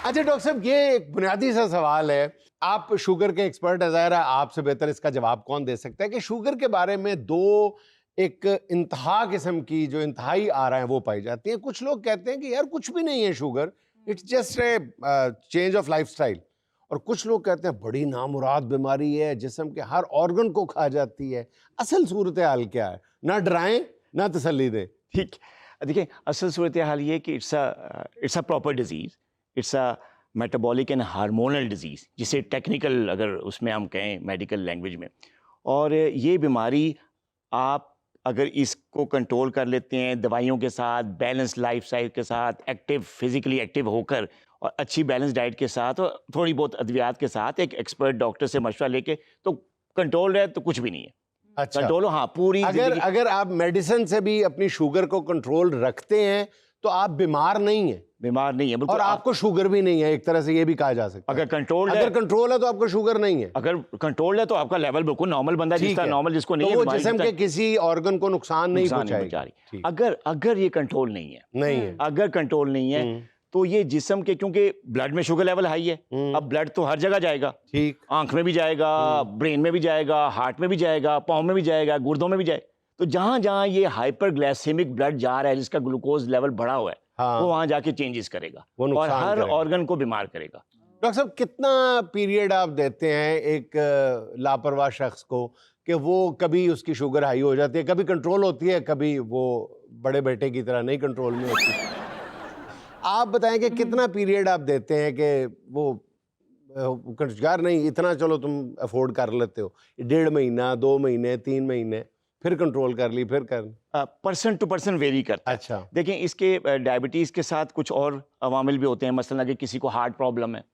अच्छा डॉक्टर साहब, ये एक बुनियादी सा सवाल है, आप शुगर के एक्सपर्ट है, ज़ाहिर है आपसे बेहतर इसका जवाब कौन दे सकता है कि शुगर के बारे में दो एक इंतहा किस्म की जो इंतहाई आ रहा है वो पाई जाती है। कुछ लोग कहते हैं कि यार कुछ भी नहीं है sugar, it's just a change of lifestyle. और कुछ लोग कहते हैं बड़ी नामुराद बीमारी है, जिस्म के हर ऑर्गन को खा जाती है। असल सूरत हाल क्या है? ना डराएं ना तसल्ली दें। ठीक, देखिए असल सूरत हाल ये कि it's a proper disease, it's a metabolic and hormonal disease, जिसे टेक्निकल अगर उसमें हम कहें मेडिकल लैंग्वेज में। और ये बीमारी आप अगर इसको कंट्रोल कर लेते हैं दवाइयों के साथ, बैलेंस लाइफस्टाइल के साथ, फिजिकली एक्टिव होकर और अच्छी बैलेंस डाइट के साथ और थोड़ी बहुत अद्वियात के साथ एक एक्सपर्ट डॉक्टर से मशवरा लेके तो कंट्रोल है, तो कुछ भी नहीं है। अच्छा, कंट्रोल हाँ पूरी अगर आप मेडिसिन से भी अपनी शुगर को कंट्रोल रखते हैं तो आप बीमार नहीं है। बीमार नहीं है और आपको शुगर भी नहीं है, एक तरह से ये भी कहा जा सकता है। अगर कंट्रोल है तो आपको शुगर नहीं है। अगर कंट्रोल है तो आपका लेवल बिल्कुल नॉर्मल बंदा जिसका नॉर्मल, जिसको नहीं तो है वो जिस्म के किसी ऑर्गन को नुकसान नहीं पहुंचाएगी। अगर ये कंट्रोल नहीं है, अगर कंट्रोल नहीं है तो ये जिस्म के, क्योंकि ब्लड में शुगर लेवल हाई है, अब ब्लड तो हर जगह जाएगा, ठीक, आंख में भी जाएगा, ब्रेन में भी जाएगा, हार्ट में भी जाएगा, पाँव में भी जाएगा, गुर्दों में भी जाएगा। तो जहां जहां ये हाइपरग्लाइसेमिक ब्लड जा रहा है, जिसका ग्लूकोज लेवल बढ़ा हुआ है, वो वहां जाके चेंजेस करेगा और हर ऑर्गन को बीमार करेगा। डॉक्टर साहब, कितना पीरियड आप देते हैं एक लापरवाह शख्स को कि वो कभी उसकी शुगर हाई हो जाती है, कभी कंट्रोल होती है, कभी वो बड़े बेटे की तरह नहीं कंट्रोल में होती? आप बताएं कि कितना पीरियड आप देते हैं कि वो यार नहीं इतना, चलो तुम अफोर्ड कर लेते हो, 1.5 महीना, 2 महीने, 3 महीने, फिर कंट्रोल कर ली, फिर कर? पर्सन टू पर्सन वेरी करता है। अच्छा, देखिए इसके डायबिटीज़ के साथ कुछ और अवामिल भी होते हैं। मसलन अगर किसी को हार्ट प्रॉब्लम है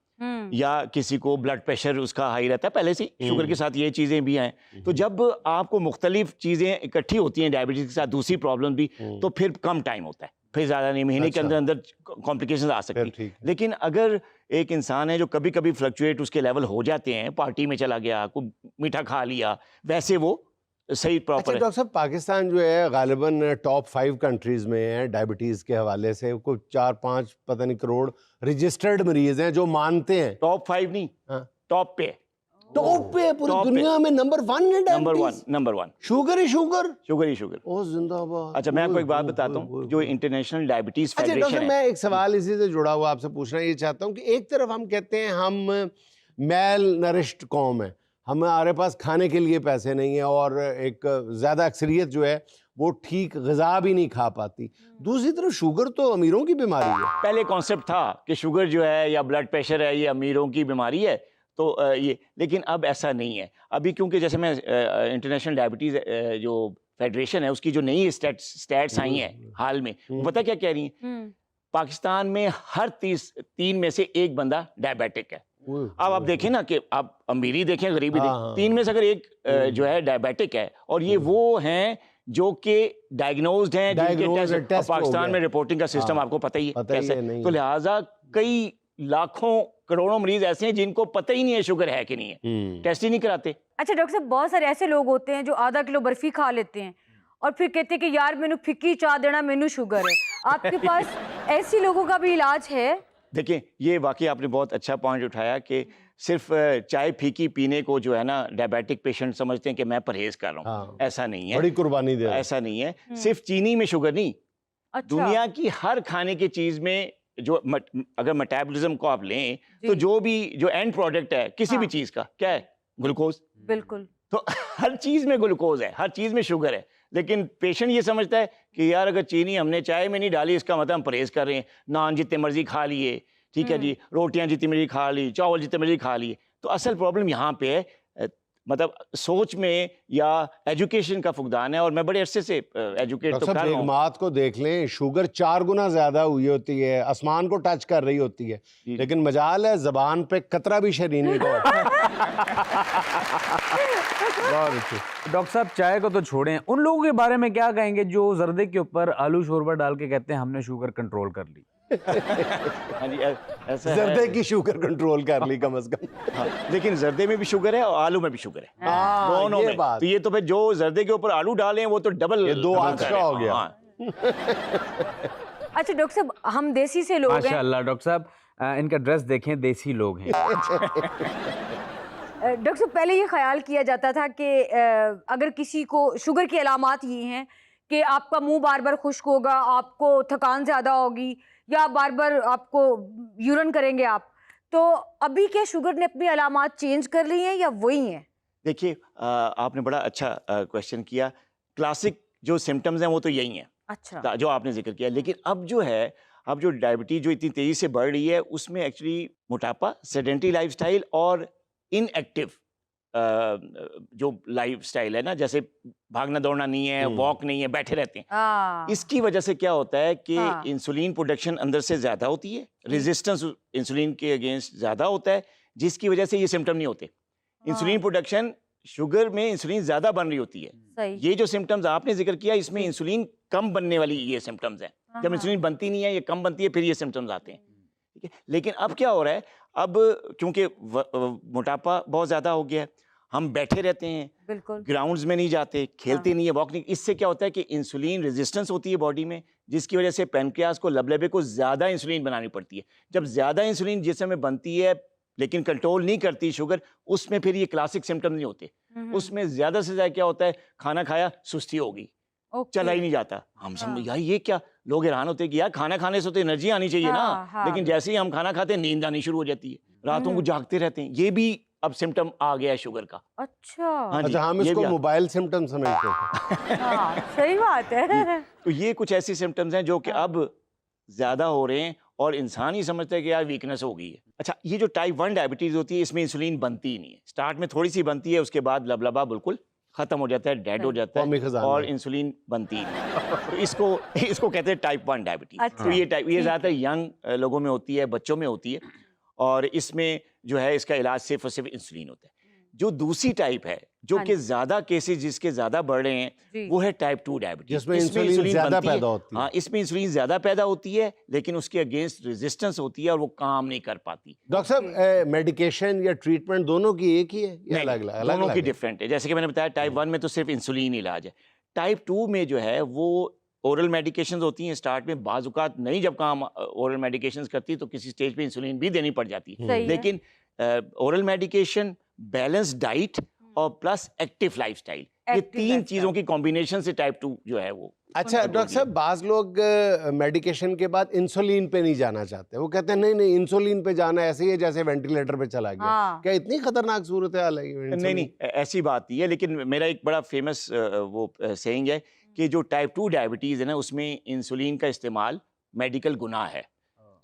या किसी को ब्लड प्रेशर उसका हाई रहता है पहले से, शुगर के साथ ये चीज़ें भी हैं, तो जब आपको मुख्तलिफ चीज़ें इकट्ठी होती हैं डायबिटीज़ के साथ दूसरी प्रॉब्लम भी, तो फिर कम टाइम होता है, फिर ज़्यादा नहीं, महीने के अंदर अंदर कॉम्प्लिकेशन आ सकती है। लेकिन अगर एक इंसान है जो कभी कभी फ्लक्चुएट उसके लेवल हो जाते हैं, पार्टी में चला गया, कोई मीठा खा लिया, वैसे वो सही प्रॉपर अच्छा, डॉक्टर साहब, पाकिस्तान जो है गालिबन टॉप 5 कंट्रीज में है डायबिटीज के हवाले से। कोई 4-5 पता नहीं करोड़ रजिस्टर्ड मरीज हैं जो मानते हैं। टॉप 5 नहीं, टॉप पे, टॉप पे पूरी दुनिया में नंबर 1 है डायबिटीज। नंबर 1 शुगर ही शुगर, शुगर ही शुगर। ओ जिंदाबाद। अच्छा, मैं आपको एक बात बताता हूँ, जो इंटरनेशनल डायबिटीज फेडरेशन है। अच्छा डॉक्टर, मैं एक सवाल इसी से जुड़ा हुआ आपसे पूछना ये चाहता हूँ कि एक तरफ हम कहते हैं हम मेल नरिश्ड कौम है, हमारे पास खाने के लिए पैसे नहीं है और एक ज़्यादा अक्सरियत जो है वो ठीक ग़िज़ा भी नहीं खा पाती। दूसरी तरफ शुगर तो अमीरों की बीमारी है। पहले कॉन्सेप्ट था कि शुगर जो है या ब्लड प्रेशर है ये अमीरों की बीमारी है, तो ये, लेकिन अब ऐसा नहीं है। अभी क्योंकि जैसे मैं इंटरनेशनल डायबिटीज़ जो फेडरेशन है उसकी जो नई स्टैट्स आई हैं हाल में, पता क्या कह रही हैं? पाकिस्तान में हर 3 में से 1 बंदा डायबिटिक है। अब आप देखें ना कि आप अमीरी देखें, गरीबी देखें, 3 में से अगर 1 जो है डायबिटिक है, और ये वो हैं जो कि डायग्नोज्ड हैं, जिनके टेस्ट पाकिस्तान में रिपोर्टिंग का सिस्टम आपको पता ही है कैसे, तो लिहाजा कई लाखों करोड़ों मरीज ऐसे हैं जिनको पता ही नहीं है शुगर है कि नहीं है, टेस्ट ही नहीं कराते। अच्छा डॉक्टर साहब, बहुत सारे ऐसे लोग होते हैं जो आधा किलो बर्फी खा लेते हैं और फिर कहते हैं कि यार मैनू फिक्की चाह देना, मैनू शुगर है। आपके पास ऐसी लोगों का भी इलाज है? देखिए, ये वाकई आपने बहुत अच्छा पॉइंट उठाया कि सिर्फ चाय फीकी पीने को जो है ना डायबिटिक पेशेंट समझते हैं कि मैं परहेज कर रहा हूँ। ऐसा नहीं है, बड़ी कुर्बानी दे, ऐसा नहीं है। सिर्फ चीनी में शुगर नहीं, दुनिया की हर खाने की चीज में जो अगर मेटाबॉलिज्म को आप लें तो जो एंड प्रोडक्ट है किसी भी चीज का क्या है? ग्लूकोज। बिल्कुल। तो हर चीज में ग्लूकोज है, हर चीज में शुगर है, लेकिन पेशेंट ये समझता है कि यार अगर चीनी हमने चाय में नहीं डाली इसका मतलब हम परहेज कर रहे हैं। नान जितने मर्जी खा लिए, ठीक है जी, रोटियां जितनी मर्जी खा ली, चावल जितने मर्जी खा लिए। तो असल प्रॉब्लम यहाँ पे है मतलब सोच में या एजुकेशन का फुकदान है, और मैं बड़े अरसे से एजुकेट तो कर रहा हूँ। मात को देख लें, शुगर 4 गुना ज्यादा हुई होती है, आसमान को टच कर रही होती है, लेकिन मजाल है जबान पे कतरा भी शरीनी को। डॉक्टर साहब, चाय को तो छोड़ें, उन लोगों के बारे में क्या कहेंगे जो जर्दे के ऊपर आलू शोरबा डाल के कहते हैं हमने शुगर कंट्रोल कर ली? हाँ जी, ऐसा जर्दे की शुगर कंट्रोल कर ली कम से कम। हाँ, लेकिन जर्दे में भी शुगर है और आलू में भी शुगर है, दोनों में। तो ये तो फिर जो जर्दे के ऊपर आलू डाले हैं वो तो डबल, 2 आंसर हो गया। अच्छा डॉक्टर साहब, हम देसी से लोग हैं। माशाअल्लाह डॉक्टर साहब, इनका ड्रेस देखें, देसी लोग हैं। डॉक्टर साहब, पहले ये ख्याल किया जाता था कि अगर किसी को शुगर की अलामात ये हैं कि आपका मुंह बार बार खुश्क होगा, आपको थकान ज़्यादा होगी, या बार बार आपको यूरिन करेंगे आप, तो अभी क्या शुगर ने अपनी अलामात चेंज कर ली हैं या वही हैं? देखिए, आपने बड़ा अच्छा क्वेश्चन किया। क्लासिक जो सिम्टम्स हैं वो तो यही हैं अच्छा। जो आपने जिक्र किया, लेकिन अब जो है, अब जो डायबिटीज जो इतनी तेजी से बढ़ रही है उसमें एक्चुअली मोटापा, सेडेंटरी लाइफस्टाइल और इनएक्टिव जो लाइफस्टाइल है ना, जैसे भागना दौड़ना नहीं है, वॉक नहीं है, बैठे रहते हैं, इसकी वजह से क्या होता है कि इंसुलिन प्रोडक्शन अंदर से ज्यादा होती है, रेजिस्टेंस इंसुलिन के अगेंस्ट ज्यादा होता है, जिसकी वजह से ये सिम्टम नहीं होते। इंसुलिन प्रोडक्शन, शुगर में इंसुलिन ज्यादा बन रही होती है। सही। ये जो सिम्टम्स आपने जिक्र किया, इसमें इंसुलिन कम बनने वाली ये सिम्टम्स हैं। जब इंसुलिन बनती नहीं है, ये कम बनती है, फिर ये सिम्टम्स आते हैं। ठीक है, लेकिन अब क्या हो रहा है, अब क्योंकि मोटापा बहुत ज्यादा हो गया है, हम बैठे रहते हैं, बिल्कुल ग्राउंड्स में नहीं जाते, खेलते नहीं है, वॉक नहीं, इससे क्या होता है कि इंसुलिन रेजिस्टेंस होती है बॉडी में, जिसकी वजह से पैनक्रियास को, लबलबे को ज्यादा इंसुलिन बनानी पड़ती है। जब ज्यादा इंसुलिन जिसम में बनती है लेकिन कंट्रोल नहीं करती शुगर, उसमें फिर ये क्लासिक सिम्टम नहीं होते। उसमें ज्यादा से ज्यादा क्या होता है, खाना खाया, सुस्ती होगी, चला ही नहीं जाता। हम समझ यार ये क्या, लोग हैरान होते हैं कि यार खाना खाने से तो एनर्जी आनी चाहिए ना, लेकिन जैसे ही हम खाना खाते हैं नींद आनी शुरू हो जाती है, रातों को जागते रहते हैं। ये भी अब सिम्टम आ गया है शुगर का। अच्छा। हाँ जी, अच्छा, हम ये इसको भी मोबाइल सिम्टम समझते हैं। हाँ, सही बात है। तो ये कुछ ऐसे सिम्टम्स हैं जो कि अब ज्यादा हो रहे हैं और इंसान ही समझता है कि यार वीकनेस हो गई है। अच्छा, ये जो टाइप 1 डायबिटीज होती है, इसमें इंसुलिन बनती ही नहीं है। स्टार्ट में थोड़ी सी बनती है, उसके बाद लबलबा बिल्कुल खत्म हो जाता है, डेड हो जाता कौमी है खजाना और है। इंसुलिन बनती ही नहीं। तो इसको कहते हैं टाइप 1 डायबिटीज। अच्छा, तो ये ज्यादातर यंग लोगों में होती है, बच्चों में होती है, और इसमें जो है इसका इलाज सिर्फ और सिर्फ इंसुलिन होता है। जो दूसरी टाइप है, जो कि ज्यादा केसेस जिसके ज्यादा बढ़ रहे हैं, वो है टाइप 2 डायबिटीज, जिसमें इंसुलिन ज्यादा पैदा होती है। हाँ, इसमें इंसुलिन ज्यादा पैदा होती है, लेकिन उसके अगेंस्ट रेजिस्टेंस होती है और वो काम नहीं कर पाती। डॉक्टर साहब, मेडिकेशन या ट्रीटमेंट दोनों की एक ही है या अलग अलग? दोनों की डिफरेंट है। जैसे कि मैंने बताया, टाइप 1 में तो सिर्फ इंसुलिन इलाज है। टाइप 2 में जो है वो ओरल मेडिकेशंस होती हैं स्टार्ट में, बाजुकात नहीं जब काम ओरल मेडिकेशंस करती तो किसी स्टेज पे इंसुलिन भी देनी पड़ जाती है, लेकिन ओरल मेडिकेशन, बैलेंस डाइट और प्लस एक्टिव लाइफस्टाइल, ये तीन चीजों की कॉम्बिनेशन से टाइप 2 जो है वो। अच्छा डॉक्टर साहब, बाज लोग मेडिकेशन के बाद इंसुलिन पे नहीं जाना चाहते, वो कहते हैं नहीं नहीं इंसुलिन पे जाना ऐसे ही है जैसे वेंटिलेटर पे चला गया। क्या इतनी खतरनाक सूरत हाल है? नहीं, ऐसी बात नहीं है, लेकिन मेरा एक बड़ा फेमस वो सेइंग है कि जो टाइप 2 डायबिटीज है ना, उसमें इंसुलिन का इस्तेमाल मेडिकल गुनाह है।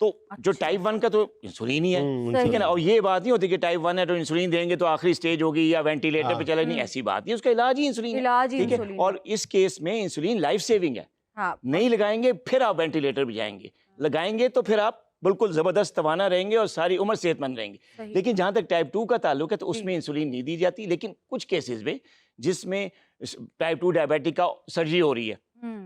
तो जो टाइप 1 का तो इंसुलिन ही है, ठीक है ना। और ये बात नहीं होती कि टाइप 1 है तो इंसुलिन देंगे तो आखिरी स्टेज होगी या वेंटिलेटर पे चले, नहीं, ऐसी बात नहीं। उसका इलाज ही इंसुलिन है, ठीक है। और इस केस में इंसुलिन लाइफ सेविंग है। नहीं लगाएंगे फिर आप वेंटिलेटर पे जाएंगे, लगाएंगे तो फिर आप बिल्कुल जबरदस्त तवाना रहेंगे और सारी उम्र सेहतमंद रहेंगे। लेकिन जहां तक टाइप 2 का ताल्लुक है तो उसमें इंसुलिन नहीं दी जाती, लेकिन कुछ केसेस में जिसमें टाइप 2 डायबिटिक का सर्जरी हो रही है,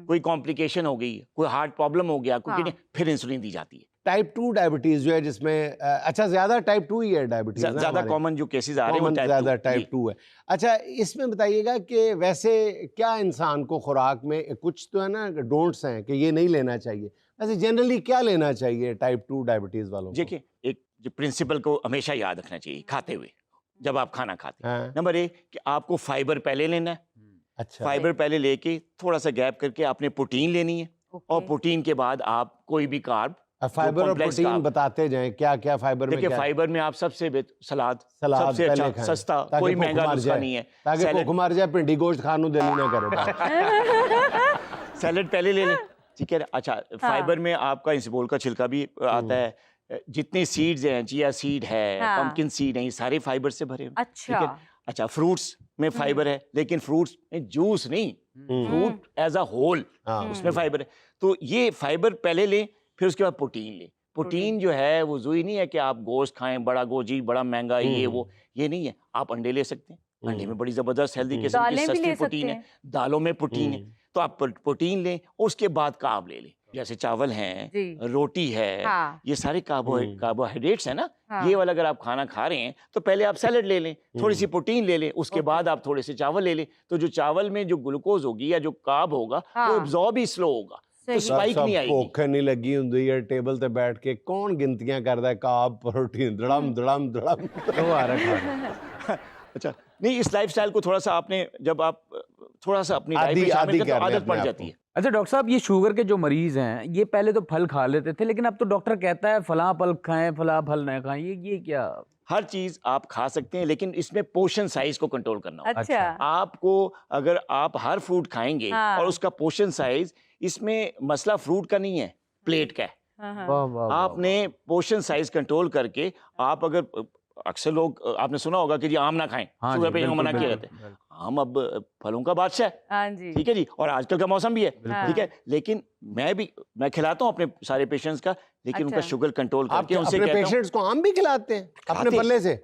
कोई कॉम्प्लिकेशन हो गई, कोई हार्ट प्रॉब्लम हो गया, कोई फिर इंसुलिन दी जाती है। टाइप 2 डायबिटीज जो है जिसमें अच्छा ज्यादा टाइप 2 ही है डायबिटीज, ज्यादा कॉमन जो केसेस आ रहे हैं ज्यादा टाइप 2 है। अच्छा, इसमें बताइएगा कि वैसे क्या इंसान को खुराक में कुछ तो है ना डोंट्स हैं कि ये नहीं लेना चाहिए, वैसे जनरली क्या लेना चाहिए टाइप 2 डायबिटीज वालों को? देखिए, एक जो प्रिंसिपल को हमेशा याद रखना चाहिए खाते हुए, जब आप खाना खाते हैं, नंबर 1 कि आपको फाइबर पहले लेना है। अच्छा, फाइबर पहले लेके थोड़ा सा गैप करके आपने प्रोटीन लेनी है, और प्रोटीन के बाद आप कोई भी कार्ब, फाइबर और प्रोटीन बताते जाएं क्या क्या फाइबर में। देखिए, फाइबर में आप सबसे सलाद सबसे अच्छा, सस्ता, कोई महंगा नुस्खा नहीं है, ताकि भूख मार जाए, पिंडी गोश्त खानू दिल ना करे। सैलेड पहले ले लें, ठीक है। अच्छा, फाइबर में आपका इसबगोल का छिलका भी आता है, जितनी सीड्स हैं, चिया सीड है, पंपकिन सीड है, ये सारे फाइबर से भरे हैं। अच्छा, फ्रूट्स में फाइबर है, लेकिन फ्रूट्स में जूस नहीं, फ्रूट एज अ होल, उसमें फाइबर है। तो ये फाइबर पहले लें, फिर उसके बाद प्रोटीन लें। प्रोटीन जो है वो जरूरी नहीं है कि आप गोश्त खाएं, बड़ा गोश्त जी बड़ा महंगा, ये नहीं है। आप अंडे ले सकते हैं, अंडे में बड़ी जबरदस्त हेल्दी किस्म की सस्ती प्रोटीन है, दालों में प्रोटीन है, तो आप प्रोटीन लें, उसके बाद कार्ब ले लें। जैसे चावल हैं, रोटी है, ये सारे कार्बोहाइड्रेट्स है ना, ये वाला अगर आप खाना खा रहे हैं तो पहले आप सैलेड ले लें, थोड़ी सी प्रोटीन ले लें, उसके बाद आप थोड़े से चावल ले लें। तो जो चावल में जो ग्लूकोज होगी या जो कार्ब होगा वो एब्जॉर्ब ही स्लो होगा, सही। स्पाइक नहीं आएगी। भुख नहीं लगी हुंदी है टेबल ते बैठ के कौन गिनतियां करदा है काब प्रोटीन धड़म धड़म धड़म तो आ रहा है अच्छा, नहीं इस लाइफस्टाइल को थोड़ा सा आपने जब आप थोड़ा सा अपनी लाइफ आदी- में शामिल आदी करते हो, कर लें आदत पड़ अपने जाती आप है। अच्छा डॉक्टर साहब, ये शुगर के जो मरीज हैं ये पहले तो फल खा लेते थे, लेकिन अब तो डॉक्टर कहता है फला फल खाएं फला फल न खाएं, ये क्या? हर चीज आप खा सकते हैं, लेकिन इसमें पोर्शन साइज को कंट्रोल करना होगा। अच्छा आपको अगर आप हर फ्रूट खाएंगे हाँ। और उसका पोर्शन साइज, इसमें मसला फ्रूट का नहीं है, प्लेट का है। हाँ, हाँ। वाह वाह वाह, आपने पोर्शन साइज कंट्रोल करके आप अगर अक्सर लोग आपने सुना होगा कि जी आम ना खाएं, हाँ शुगर जी, पेशेंट को बिल्कुल, मना किया बिल्कुल, जाता है। बिल्कुल। आम अब फलों का बादशाह है, हाँ जी ठीक है जी, और आजकल का मौसम भी है, बिल्कुल। ठीक है। लेकिन मैं खिलाता हूँ अपने सारे पेशेंट्स का, लेकिन उनका अच्छा। शुगर कंट्रोल आप करके उनसे अपने कहता हूँ, पेशेंट्स को आम भी खिलाते हैं अपने खाते। पल्ले से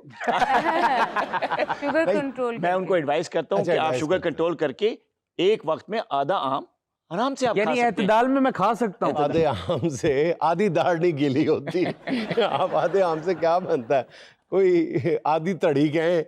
शुगर नहीं, कंट्रोल मैं उनको एडवाइस करता हूँ अच्छा, कि आप advice शुगर करते हैं। कंट्रोल करके एक वक्त में आधा आम आराम से आप खा यानी सकते हैं। एतदाल में मैं खा सकता हूँ। आधे आम से आधी दाढ़ नहीं गीली होती आप आधे आम से क्या बनता है, कोई आधी तड़ी गए